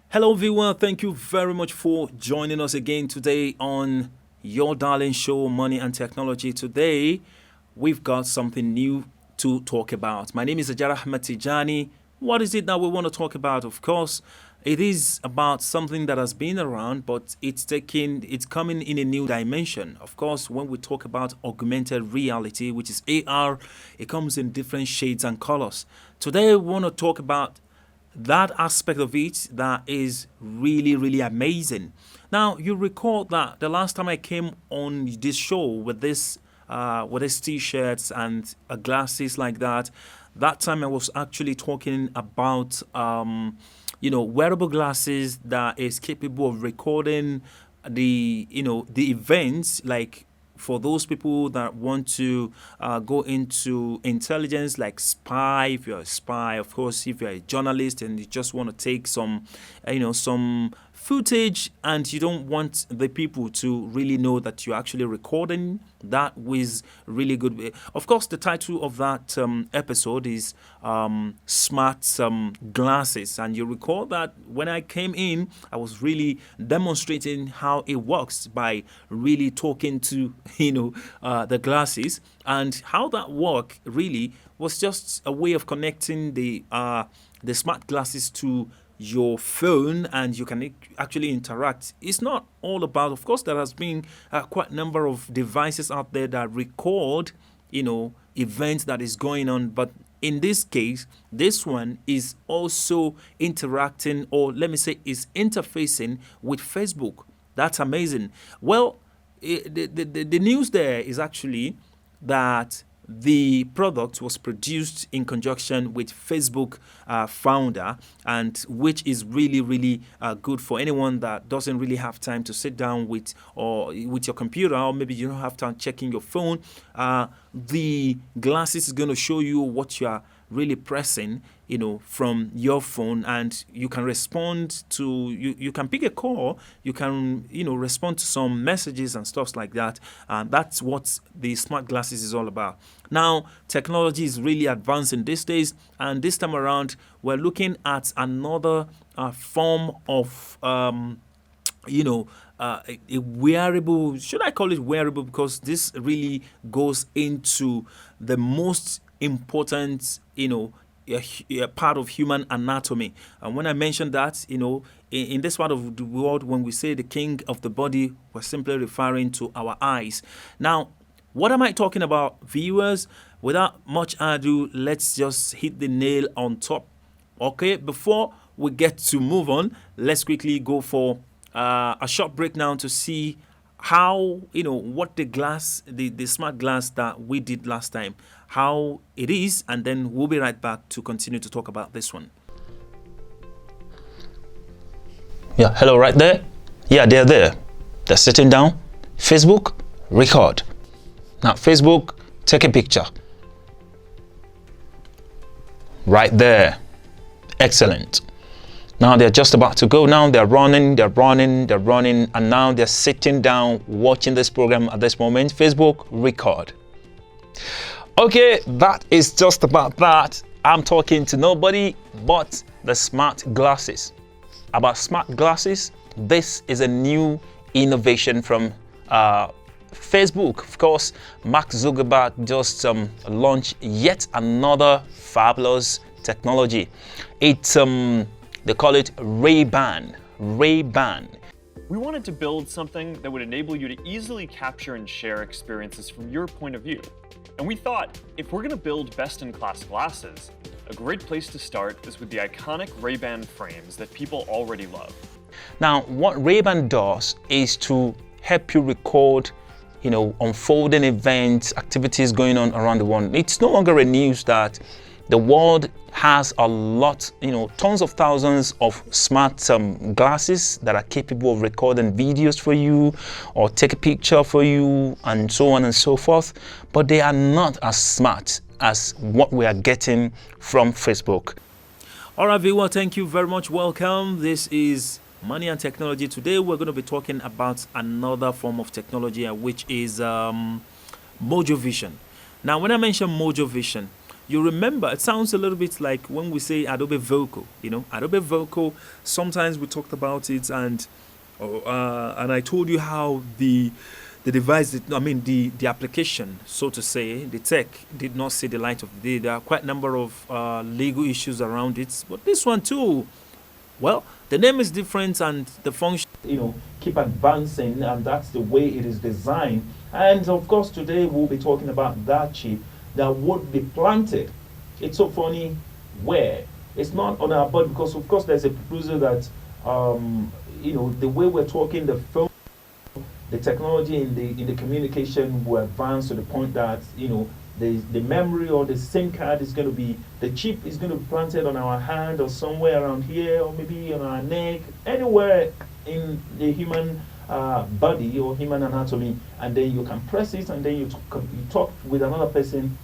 Hello, viewer. Thank you very much for joining us again today on your darling show, Money and Technology. Today, we've got something new to talk about. My name is Ajara Ahmed Tijani. What is it that we want to talk about? Of course, it is about something that has been around, but it's coming in a new dimension. Of course, when we talk about augmented reality, which is AR, it comes in different shades and colors. Today, we want to talk about that aspect of it that is really amazing. Now you recall that the last time I came on this show with this t-shirts and glasses like that time I was actually talking about wearable glasses that is capable of recording the events, like for those people that want to go into intelligence, like spy. If you're a spy, of course, if you're a journalist and you just want to take some footage and you don't want the people to really know that you're actually recording, that was really good. Of course, the title of that episode is smart glasses, and you recall that when I came in, I was really demonstrating how it works by really talking to the glasses, and how that work really was just a way of connecting the smart glasses to your phone, and you can actually interact. It's not all about, of course, there has been quite a number of devices out there that record events that is going on, but in this case, this one is also interacting, or let me say is interfacing with Facebook. That's amazing. Well, the news there is actually that the product was produced in conjunction with Facebook founder, and which is really good for anyone that doesn't really have time to sit down with your computer, or maybe you don't have time checking your phone. The glasses is going to show you what you are really pressing from your phone, and you can respond to you can pick a call, you can respond to some messages and stuff like that. And that's what the smart glasses is all about. Now technology is really advancing these days, and this time around we're looking at another form of a wearable. Should I call it wearable? Because this really goes into the most important, a part of human anatomy. And when I mention that, in this part of the world, when we say the king of the body, we're simply referring to our eyes. Now, what am I talking about, viewers? Without much ado, let's just hit the nail on top. Okay, before we get to move on, let's quickly go for a short break now to see how what the smart glass that we did last time, how it is, and then we'll be right back to continue to talk about this one. Yeah, hello, right there. Yeah, they're there. They're sitting down. Facebook, record. Now Facebook, take a picture. Right there. Excellent. Now they're just about to go. Now they're running, and now they're sitting down watching this program at this moment. Facebook, record. Okay, that is just about that. I'm talking to nobody but the smart glasses. About smart glasses, this is a new innovation from Facebook. Of course, Mark Zuckerberg just launched yet another fabulous technology. It's they call it Ray-Ban. Ray-Ban. We wanted to build something that would enable you to easily capture and share experiences from your point of view. And we thought, if we're going to build best-in-class glasses, a great place to start is with the iconic Ray-Ban frames that people already love. Now, what Ray-Ban does is to help you record, unfolding events, activities going on around the world. It's no longer a news that the world has a lot, tons of thousands of smart glasses that are capable of recording videos for you or take a picture for you and so on and so forth. But they are not as smart as what we are getting from Facebook. All right, viewer, thank you very much. Welcome. This is Money and Technology. Today we're going to be talking about another form of technology, which is MOJO Vision. Now, when I mention MOJO Vision, You remember, it sounds a little bit like when we say Adobe Vocal. Adobe Vocal. Sometimes we talked about it, and I told you how the device the application, so to say, the tech did not see the light of the day. There are quite a number of legal issues around it, but this one too, well, the name is different and the function, keep advancing, and that's the way it is designed. And of course, today we'll be talking about that chip that would be planted. It's so funny where it's not on our body, because of course there's a proposal that the way we're talking, the phone, the technology in the communication will advance to the point that the memory or the SIM card is going to be, the chip is going to be planted on our hand or somewhere around here, or maybe on our neck, anywhere in the human body or human anatomy, and then you can press it, and then you talk with another person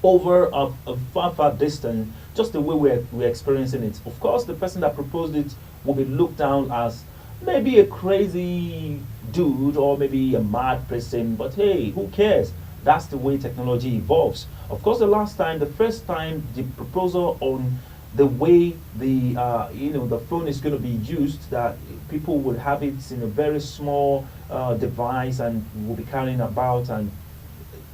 over a far distance, just the way we're experiencing it. Of course, the person that proposed it will be looked down as maybe a crazy dude or maybe a mad person, but hey, who cares? That's the way technology evolves. Of course, the first time the proposal on the way the phone is going to be used, that people would have it in a very small device and will be carrying about, and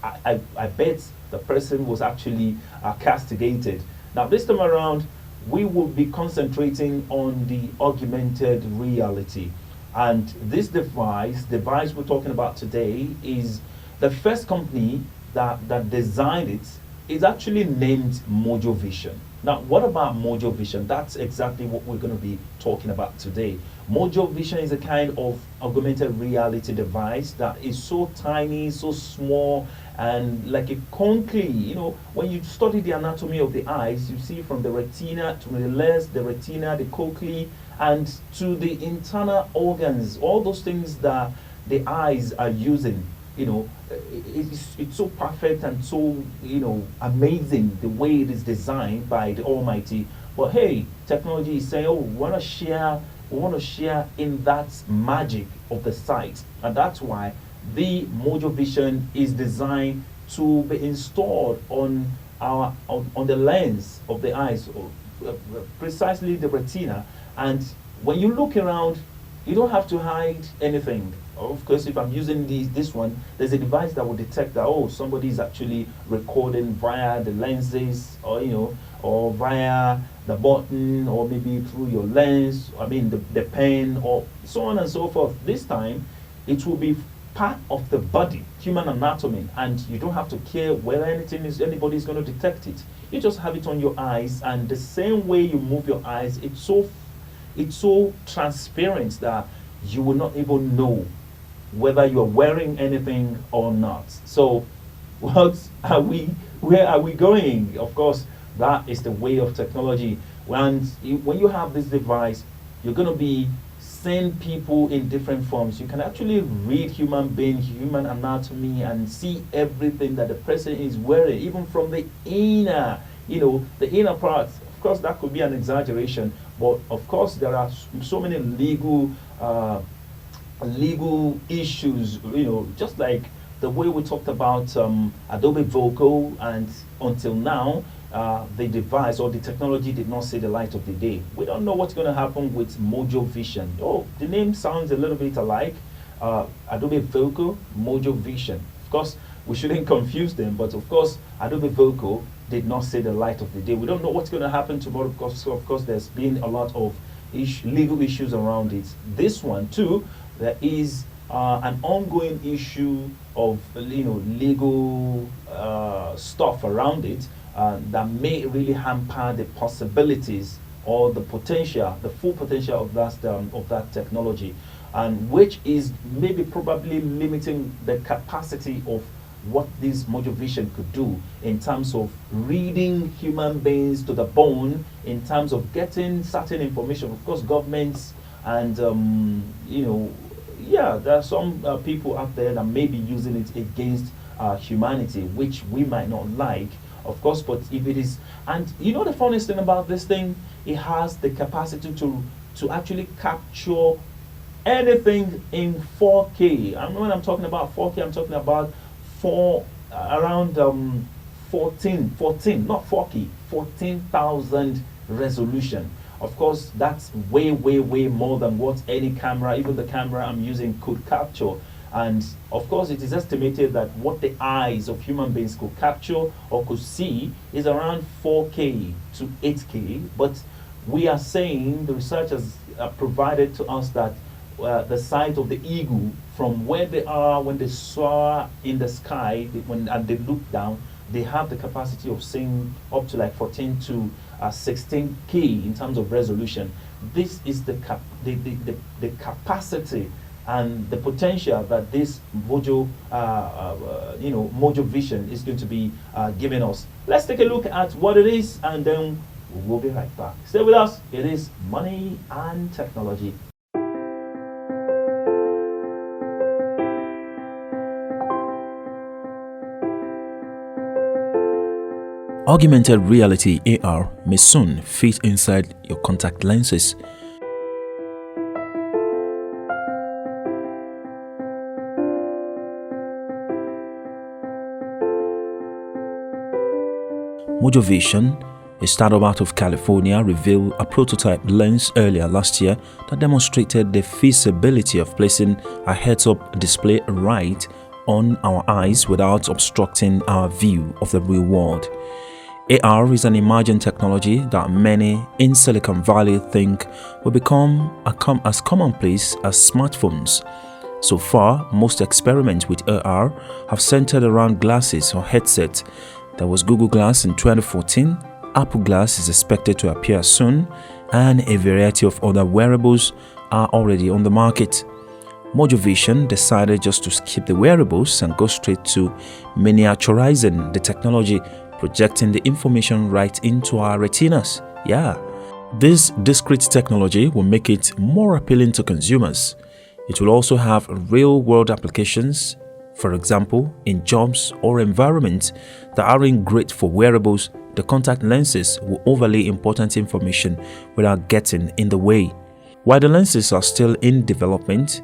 I bet the person was actually castigated. Now this time around, we will be concentrating on the augmented reality. And this device we're talking about today, is the first company that designed it is actually named MOJO Vision. Now, what about MOJO Vision? That's exactly what we're going to be talking about today. MOJO Vision is a kind of augmented reality device that is so tiny, so small, and like a concrete. When you study the anatomy of the eyes, you see from the retina to the lens, the retina, the cochlea, and to the internal organs, all those things that the eyes are using. It's so perfect and so amazing the way it is designed by the Almighty. But hey, technology is saying, oh, we want to share in that magic of the sight, and that's why the MOJO Vision is designed to be installed on the lens of the eyes, precisely the retina. And when you look around, you don't have to hide anything. Of course, if I'm using this one, there's a device that will detect that, oh, somebody is actually recording via the lenses, or via the button, or maybe through your lens, the pen, or so on and so forth. This time, it will be part of the body, human anatomy, and you don't have to care whether anybody is going to detect it. You just have it on your eyes, and the same way you move your eyes, it's so transparent that you will not even know whether you're wearing anything or not. So where are we going? Of course, that is the way of technology. When you have this device, you're going to be seeing people in different forms. You can actually read human anatomy, and see everything that the person is wearing, even from the inner, the inner parts. Of course, that could be an exaggeration, but of course there are so many legal issues, just like the way we talked about Adobe Vocal, and until now, the device or the technology did not see the light of the day. We don't know what's going to happen with MOJO Vision. Oh, the name sounds a little bit alike. Adobe Vocal, MOJO Vision. Of course, we shouldn't confuse them, but of course, Adobe Vocal did not see the light of the day. We don't know what's going to happen tomorrow, because of course there's been a lot of legal issues around it. This one too, there is an ongoing issue of legal stuff around it that may really hamper the possibilities or the potential, the full potential of that technology, and which is maybe probably limiting the capacity of what this MOJO Vision could do in terms of reading human beings to the bone, in terms of getting certain information. Of course, governments and there are some people out there that may be using it against humanity, which we might not like, of course. But if it is, and the funniest thing about this thing, it has the capacity to actually capture anything in 4K. And when I'm talking about 4K, I'm talking about around 14, not 4K, 14,000 resolution. Of course, that's way more than what any camera, even the camera I'm using, could capture. And of course, it is estimated that what the eyes of human beings could capture or could see is around 4K to 8K. But we are saying, the researchers provided to us that the sight of the eagle from where they are when they soar in the sky, and they look down, they have the capacity of seeing up to like 14 to 16K in terms of resolution. This is the capacity and the potential that this MOJO, MOJO Vision is going to be giving us. Let's take a look at what it is, and then we'll be right back. Stay with us. It is Money and Technology. Augmented reality AR may soon fit inside your contact lenses. MOJO Vision, a startup out of California, revealed a prototype lens earlier last year that demonstrated the feasibility of placing a heads-up display right on our eyes without obstructing our view of the real world. AR is an emerging technology that many in Silicon Valley think will become as commonplace as smartphones. So far, most experiments with AR have centered around glasses or headsets. There was Google Glass in 2014, Apple Glass is expected to appear soon, and a variety of other wearables are already on the market. MOJO Vision decided just to skip the wearables and go straight to miniaturizing the technology, projecting the information right into our retinas. Yeah, this discrete technology will make it more appealing to consumers. It will also have real-world applications. For example, in jobs or environments that aren't great for wearables, the contact lenses will overlay important information without getting in the way. While the lenses are still in development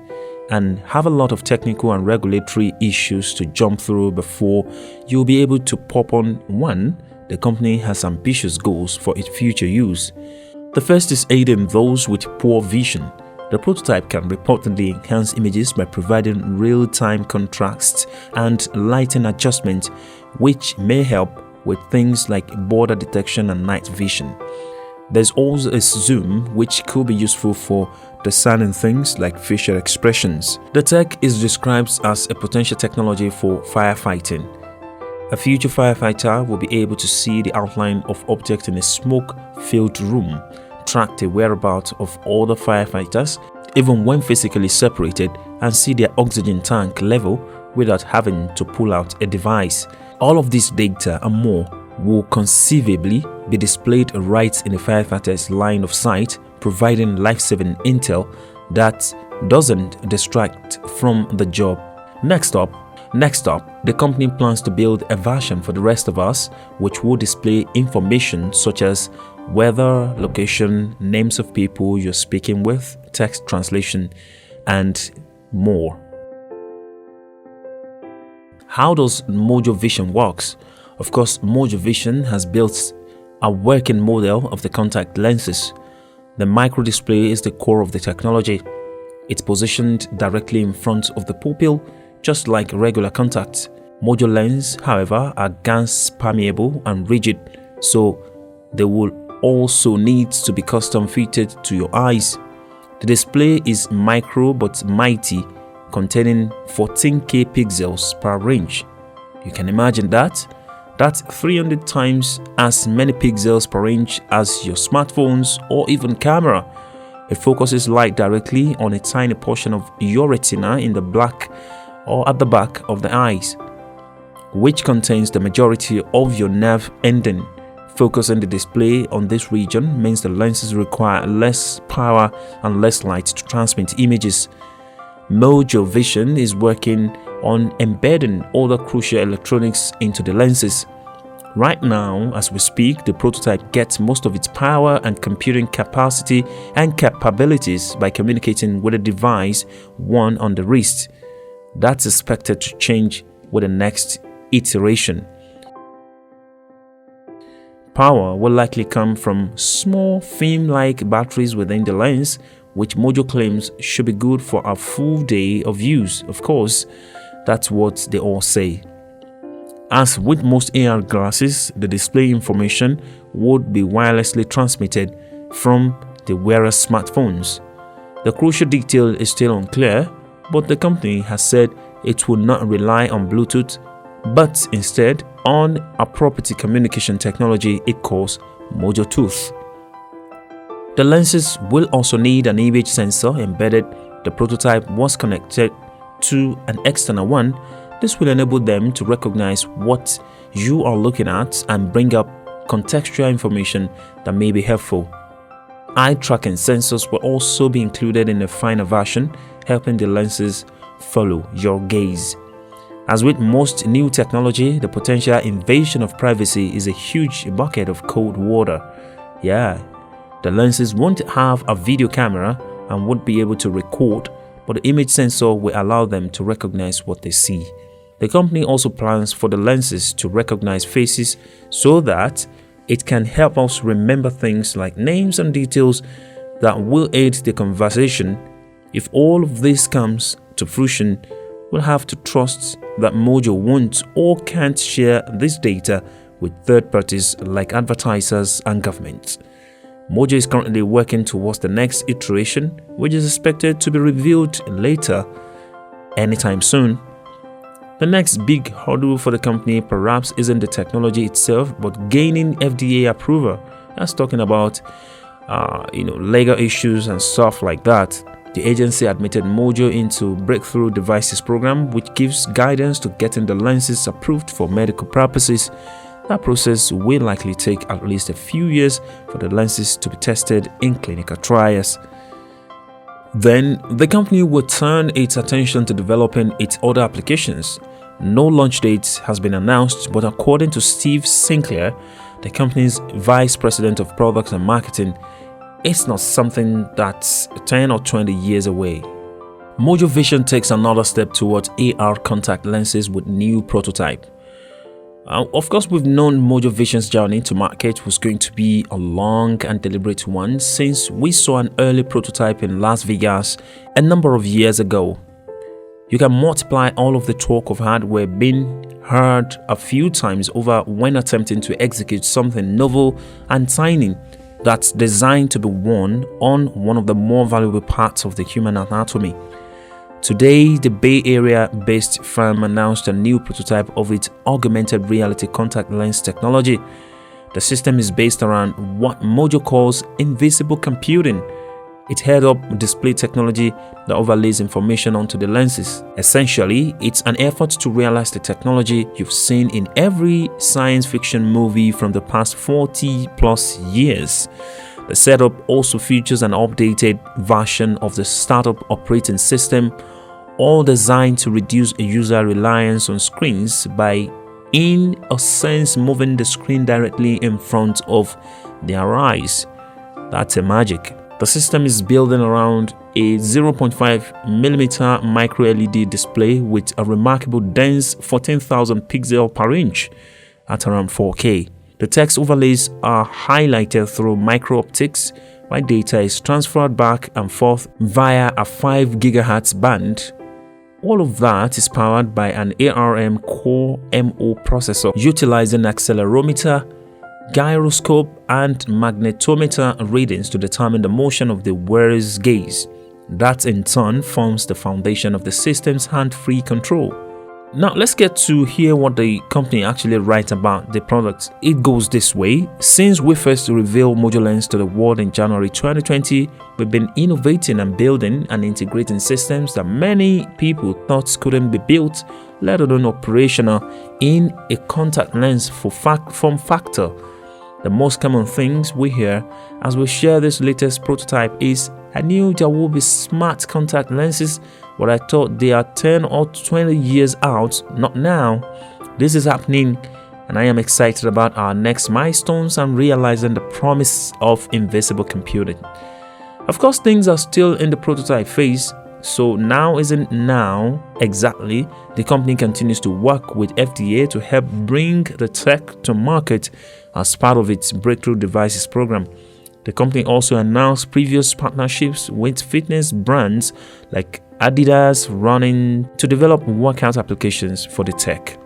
and have a lot of technical and regulatory issues to jump through before you'll be able to pop on one, the company has ambitious goals for its future use. The first is aiding those with poor vision. The prototype can reportedly enhance images by providing real-time contrast and lighting adjustment, which may help with things like border detection and night vision. There's also a zoom, which could be useful for discerning things like facial expressions. The tech is described as a potential technology for firefighting. A future firefighter will be able to see the outline of objects in a smoke-filled room, track the whereabouts of other firefighters, even when physically separated, and see their oxygen tank level without having to pull out a device. All of this data and more will conceivably be displayed right in a firefighter's line of sight, providing life-saving intel that doesn't distract from the job. Next up, the company plans to build a version for the rest of us, which will display information such as weather, location, names of people you're speaking with, text translation, and more. How does MOJO Vision works? Of course, MOJO Vision has built a working model of the contact lenses. The micro display is the core of the technology. It's positioned directly in front of the pupil, just like regular contacts. MOJO lenses, however, are gas permeable and rigid, so they will also need to be custom fitted to your eyes. The display is micro but mighty, containing 14K pixels per inch. You can imagine that? That's 300 times as many pixels per inch as your smartphones or even camera. It focuses light directly on a tiny portion of your retina in the back or at the back of the eyes, which contains the majority of your nerve ending. Focusing the display on this region means the lenses require less power and less light to transmit images. MOJO Vision is working on embedding other crucial electronics into the lenses. Right now, as we speak, the prototype gets most of its power and computing capacity and capabilities by communicating with a device worn on the wrist. That's expected to change with the next iteration. power will likely come from small film-like batteries within the lens, which MOJO claims should be good for a full day of use. Of course, that's what they all say. As with most AR glasses, the display information would be wirelessly transmitted from the wearer's smartphones. The crucial detail is still unclear, but the company has said it will not rely on Bluetooth, but instead on a proprietary communication technology it calls MOJO Tooth. The lenses will also need an image sensor embedded. The prototype was connected to an external one. This will enable them to recognize what you are looking at and bring up contextual information that may be helpful. Eye tracking sensors will also be included in a finer version, helping the lenses follow your gaze. As with most new technology, the potential invasion of privacy is a huge bucket of cold water. Yeah, the lenses won't have a video camera and won't be able to record, but the image sensor will allow them to recognize what they see. The company also plans for the lenses to recognize faces so that it can help us remember things like names and details that will aid the conversation. If all of this comes to fruition, we'll have to trust that MOJO won't or can't share this data with third parties like advertisers and governments. MOJO is currently working towards the next iteration, which is expected to be revealed later anytime soon. The next big hurdle for the company perhaps isn't the technology itself, but gaining FDA approval. That's talking about legal issues and stuff like that. The agency admitted MOJO into Breakthrough Devices Program, which gives guidance to getting the lenses approved for medical purposes. That process will likely take at least a few years for the lenses to be tested in clinical trials. Then, the company will turn its attention to developing its other applications. No launch date has been announced, but according to Steve Sinclair, the company's vice president of products and marketing, it's not something that's 10 or 20 years away. MOJO Vision takes another step towards AR contact lenses with new prototype. Of course, we've known MOJO Vision's journey to market was going to be a long and deliberate one since we saw an early prototype in Las Vegas a number of years ago. You can multiply all of the talk of hardware being heard a few times over when attempting to execute something novel and tiny that's designed to be worn on one of the more valuable parts of the human anatomy. Today, the Bay Area-based firm announced a new prototype of its augmented reality contact lens technology. The system is based around what MOJO calls invisible computing. It head-up display technology that overlays information onto the lenses. Essentially, it's an effort to realize the technology you've seen in every science fiction movie from the past 40+ years. The setup also features an updated version of the startup operating system, all designed to reduce user reliance on screens by, in a sense, moving the screen directly in front of their eyes. That's a magic. The system is building around a 0.5mm micro LED display with a remarkable dense 14,000 pixels per inch at around 4K. The text overlays are highlighted through micro-optics, while data is transferred back and forth via a 5 GHz band. All of that is powered by an ARM Core MO processor utilizing accelerometer, gyroscope, and magnetometer readings to determine the motion of the wearer's gaze. That in turn forms the foundation of the system's hand-free control. Now let's get to hear what the company actually writes about the product. It goes this way: since we first revealed MOJO Lens to the world in January 2020, we've been innovating and building and integrating systems that many people thought couldn't be built, let alone operational, in a contact lens form factor. The most common things we hear as we share this latest prototype is, I knew there would be smart contact lenses, but I thought they are 10 or 20 years out, not now. This is happening, and I am excited about our next milestones and realizing the promise of invisible computing. Of course, things are still in the prototype phase, So now isn't now exactly. The company continues to work with FDA to help bring the tech to market as part of its Breakthrough Devices program. The company also announced previous partnerships with fitness brands like Adidas Running to develop workout applications for the tech.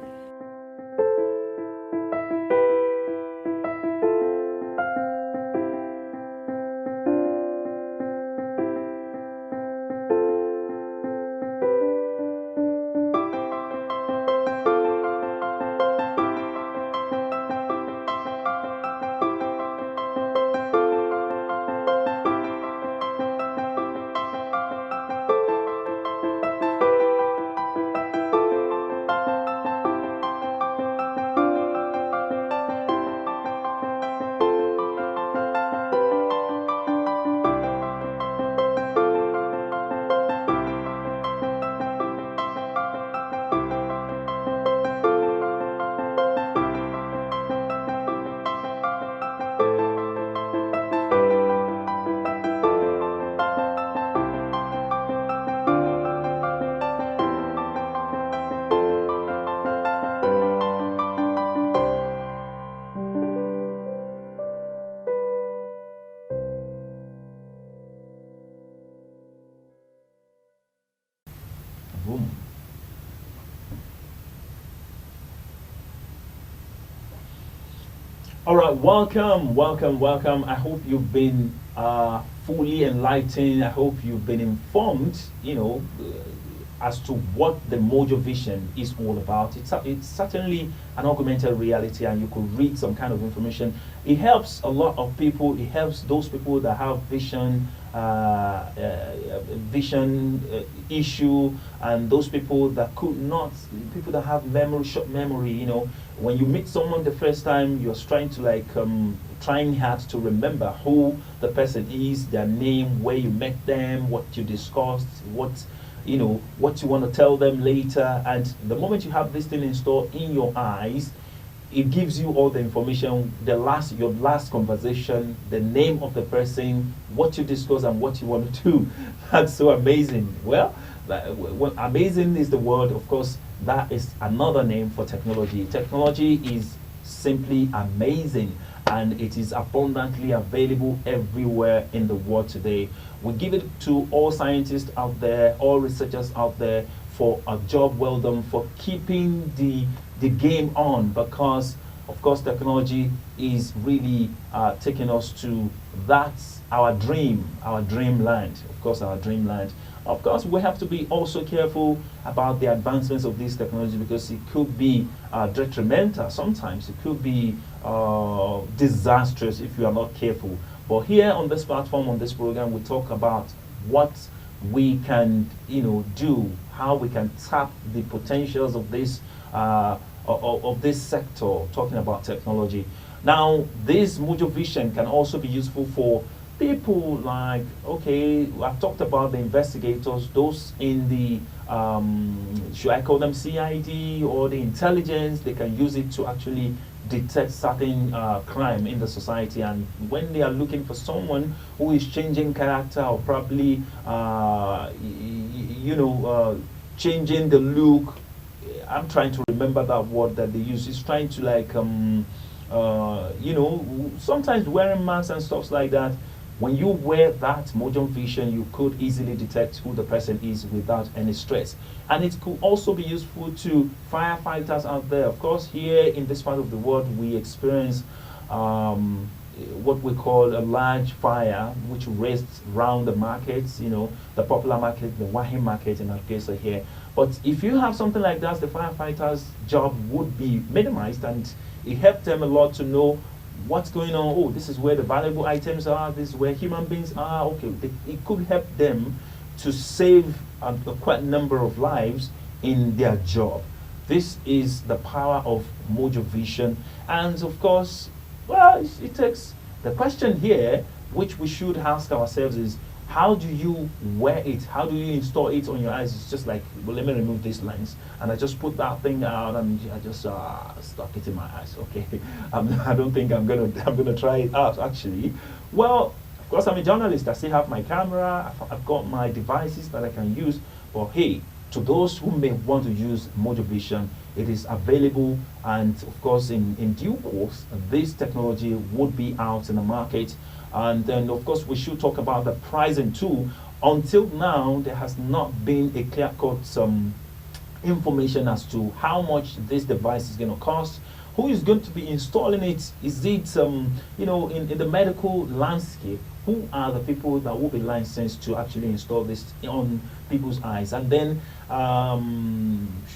Boom. All right, welcome. I hope you've been fully enlightened. I hope you've been informed, as to what the MOJO vision is all about. It's certainly an augmented reality, and you could read some kind of information. It helps a lot of people. It helps those people that have vision issue, and those people that could not, people that have short memory. When you meet someone the first time, you're trying to trying hard to remember who the person is, their name, where you met them, what you discussed, what you want to tell them later. And the moment you have this thing installed in your eyes, it gives you all the information, your last conversation, the name of the person, what you discuss, and what you want to do. That's so amazing. Well, amazing is the word. Of course, that is another name for technology. Technology is simply amazing, and it is abundantly available everywhere in the world today. We give it to all scientists out there, all researchers out there, for a job well done, for keeping the game on, because of course technology is really taking us to our dreamland. Our dreamland. Of course, we have to be also careful about the advancements of this technology, because it could be detrimental. Sometimes it could be disastrous if you are not careful. But here on this platform, on this program, we talk about what we can do, how we can tap the potentials of this sector, talking about technology. Now, this MOJO vision can also be useful for people like, I've talked about the investigators, those in the, should I call them CID or the intelligence. They can use it to actually detect certain crime in the society, and when they are looking for someone who is changing character, or probably changing the look. I'm trying to remember that word that they use. It's trying to sometimes wearing masks and stuff like that. When you wear that MOJO vision, you could easily detect who the person is without any stress. And it could also be useful to firefighters out there. Of course, here in this part of the world, we experience what we call a large fire, which raged around the markets, the popular market, the Wahim market in our case here. But if you have something like that, the firefighters' job would be minimized, and it helped them a lot to know what's going on. Oh, this is where the valuable items are. This is where human beings are. Okay, it could help them to save a quite number of lives in their job. This is the power of MOJO vision. And of course, well, it takes the question here, which we should ask ourselves, is how do you wear it? How do you install it on your eyes? It's just like, well, let me remove this lens, and I just put that thing out, and I just stuck it in my eyes. Okay, I don't think I'm gonna try it out actually. Well, of course, I'm a journalist. I still have my camera. I've got my devices that I can use. But hey, to those who may want to use MOJO Vision, it is available, and of course, in due course, this technology would be out in the market. And then, of course, we should talk about the pricing too. Until now, there has not been a clear-cut information as to how much this device is going to cost. Who is going to be installing it? Is it, in the medical landscape, who are the people that will be licensed to actually install this on people's eyes? And then,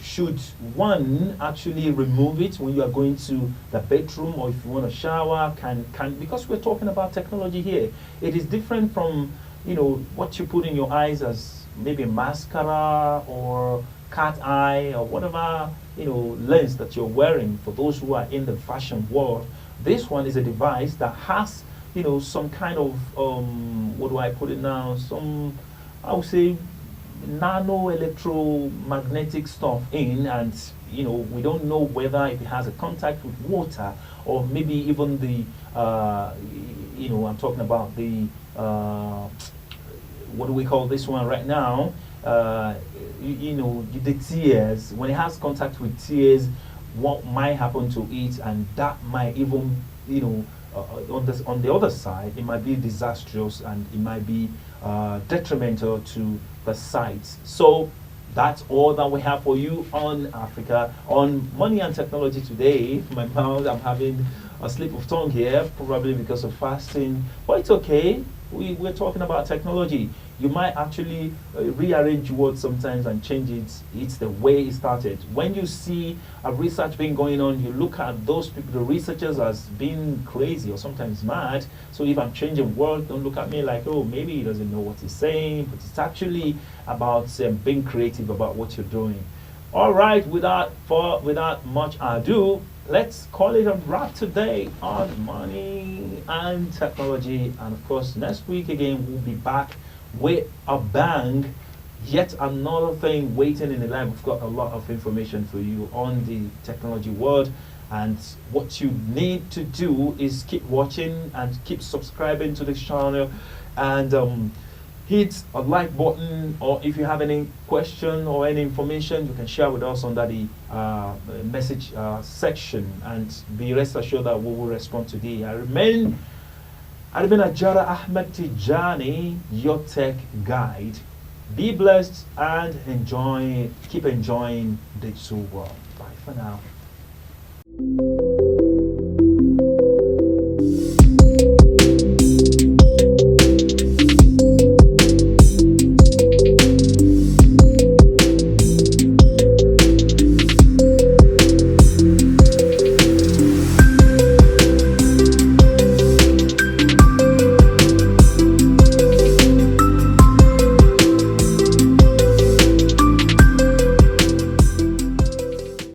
should one actually remove it when you are going to the bedroom, or if you want to shower? Because we're talking about technology here, it is different from what you put in your eyes as maybe mascara or cat eye or whatever lens that you're wearing. For those who are in the fashion world, this one is a device that has some kind of what do I put it now, some, I would say, nano electromagnetic stuff in, and we don't know whether if it has a contact with water, or maybe even the I'm talking about the what do we call this one right now, the tears. When it has contact with tears, what might happen to it, and that might even on the other side, it might be disastrous, and it might be detrimental to the sight. So that's all that we have for you on Africa, on Money and Technology today. My mouth, I'm having a slip of tongue here, probably because of fasting, but it's okay. We're talking about technology. You might actually rearrange words sometimes and change it. It's the way it started. When you see a research being going on, you look at those people, the researchers, as being crazy or sometimes mad. So if I'm changing words, don't look at me like, oh, maybe he doesn't know what he's saying. But it's actually about being creative about what you're doing. All right, without much ado, let's call it a wrap today on Money and Technology. And of course, next week again, we'll be back with a bang. Yet another thing waiting in the line. We've got a lot of information for you on the technology world. And what you need to do is keep watching and keep subscribing to this channel. And hit a like button, or if you have any question or any information, you can share with us under the message section, and be rest assured that we will respond today. I remain Ajara Ahmed Tijani, your tech guide. Be blessed and keep enjoying the digital world. Bye for now.